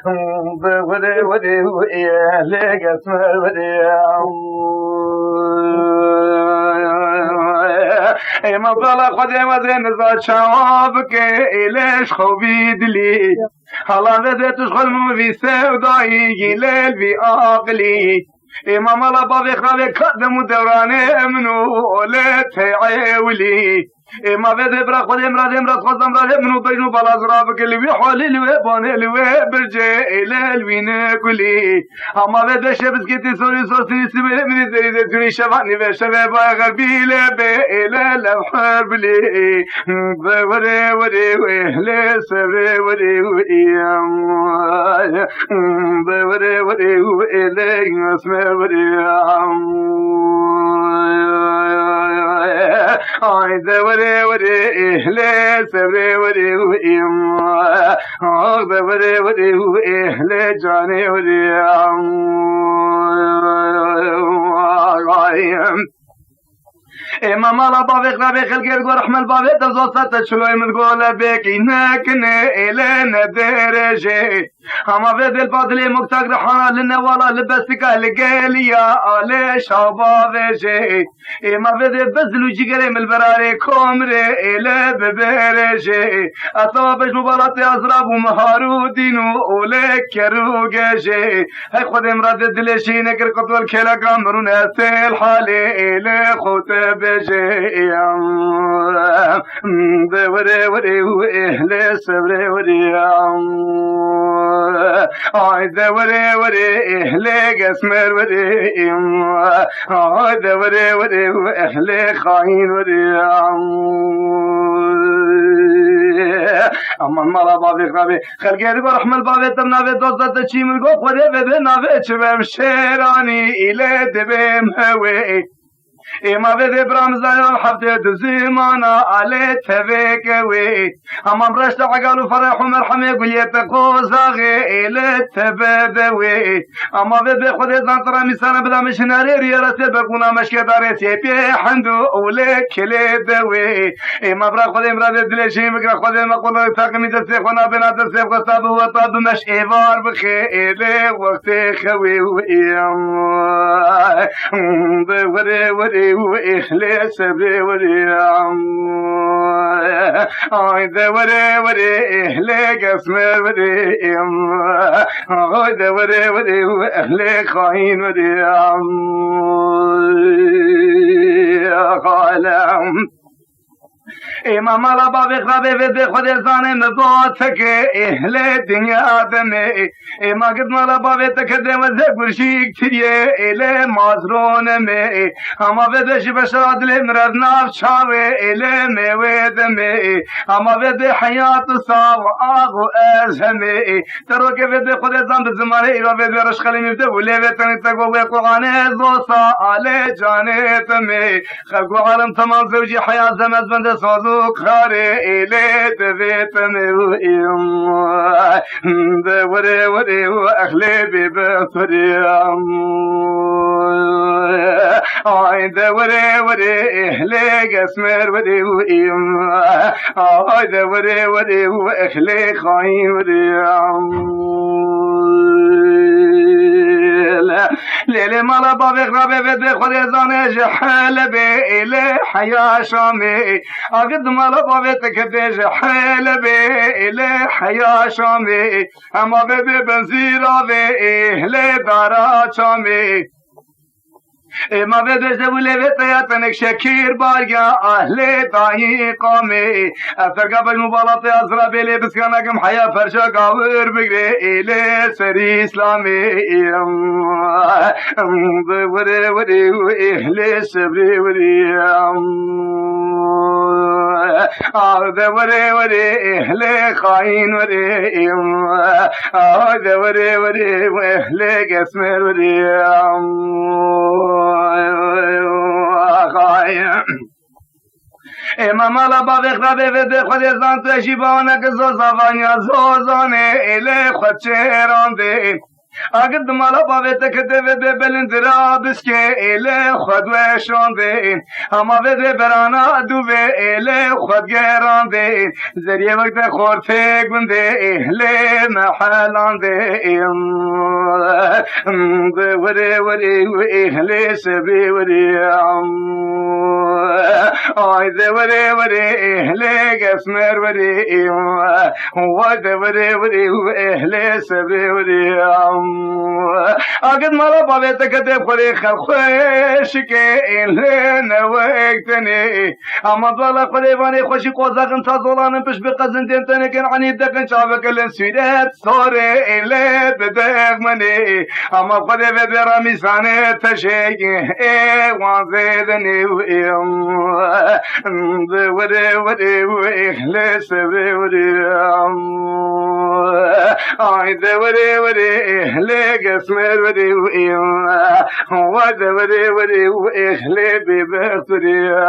بودي ودي ليك اسمر ودي ما ضل خدي وزين زاد شعبك إليش خوبيد لي هلا بدأت تشغل في سوداي ليل في عقلي إمام الله بابي خابي قدم دوراني منو لا تعيولي ما بدي برا خد امراد خد امراد منو بينو بلا زرابك اللي بيحولي اللي باني اللي برجع الى الوين كلي اما بدي شبس كتي سوري سوري سبي من زي زي شباني بشباب غربي الى الحرب لي وري وري لا سبي وري وري وري لا اسمع وري وري وري لا سبري وري وري وري لا جاني وري امام الله بابي خلابي خلقير قول رحمة البابي تزوصت شلوي من قول بيكي ناكني إلينا درجي اما بيد الفاضلي مكتاق رحانا لنا ولا لبستك لقاليا علي شبابي جي اما بيد بزلو جيقري من البراري كومري إلي ببرجي اطابش مباراتي أزراب ومهارو دينو ولي كروغي جي هاي خود امراد الدلشي نكر قطوة الكلا قامرون اسيل حالي إلي خوتي بجي وري وري وري سبري وري عايده وري وري ليك اسمر وري عايده وري وري ليك خاين وري اما المرا بابي خرابي خلقيري برحم البابي تمنا في دوزة تشي من قوق ودي بدنا في شباب شيراني إلي دبيم هوي اما بده برمزان حفظ زمانا على تبكوي اما برشت عقال فرح ومرحمه قليت قوزاغي الى تبدوي اما بده خد زنطره مسانه بلا مشناري ريرته بقونا مشكه دارتي بي حندو ولك كليدوي اما برا خد امراد دلشي مكر خد مقول تاقمي تسخنا بنا تسخ وصاب وطاب مش ايوار بخيل وقت خوي وري وإخلاص سبري وري عايده وري وري إخلاق اسمر وري عايده وري وري وإخلاق خاين وري قالم امام الله بابي خرابي بدي خد زاني نضوتك اهل الدنيا دمي اما قد مالا بابي تكدم الزقر شيك تريه الى مازرون مي اما بدي شبشاد المرد ناف شاوي الى ميوي دمي اما بدي حياة صاو اغو ازهمي تروك بدي خد زان بزماني ايرا بدي رشخلي مبدأ ولي بيتني تقوى ويقواني زوصا علي جاني تمي خلقو عالم تمام زوجي حياة زمز بند سوزو خاري إلي تبيت مروئيم وري وري وأخلي ببصري عايده وري وري إهلي قسمر وري وإيم عايده وري وري وأخلي خاين وري ليلي مالا بابي خرابي بدي خدي زاني جحال بي إلي حيا شامي أقد مالا بابي تكدي جحال بي إلي حيا شامي أما بدي بنزيرا بي إهلي دارا شامي ما بدش دولة بتياتنك شكير بارجا أهلي طاهي قامي أفرقا بالمبالطة أزرا بيلي بسكنكم حياة فرشا قاور بقري إلي سري إسلامي وري وري وإهلي سبري وري وري وري إهلي خاين وري وري وري وإهلي قسمر وري امام الله بابي خرابي بدي خود زان تشيبانك زوزانيا زوزاني إلي خود شيران دي اگد مالا باوت کده و به بلندرا بسکه ایله خود و شانده اما به برانا دو به ایله خود گرانده زریه وقت خورته گنده ایله محلانده وره وره ایله سبی وره آی ده وره وره ایله گسمر وره وای ده وره وره ایله سبی وره اگد مالا باوت کده خوری خلخوش که ایله نوکتنی اما دوالا خوری وانی خوشی قوزاقن تا زولانن پش بقزن دینتنی کن عنی دکن چاوکلن سویرت سوره ایله بدق منی اما خوری و برامی سانه تشکی ایوان زیدنی وره وره ایله سبی وره آی ده وره وره ایله گسمر وره وده وره وره ایله ببخت وره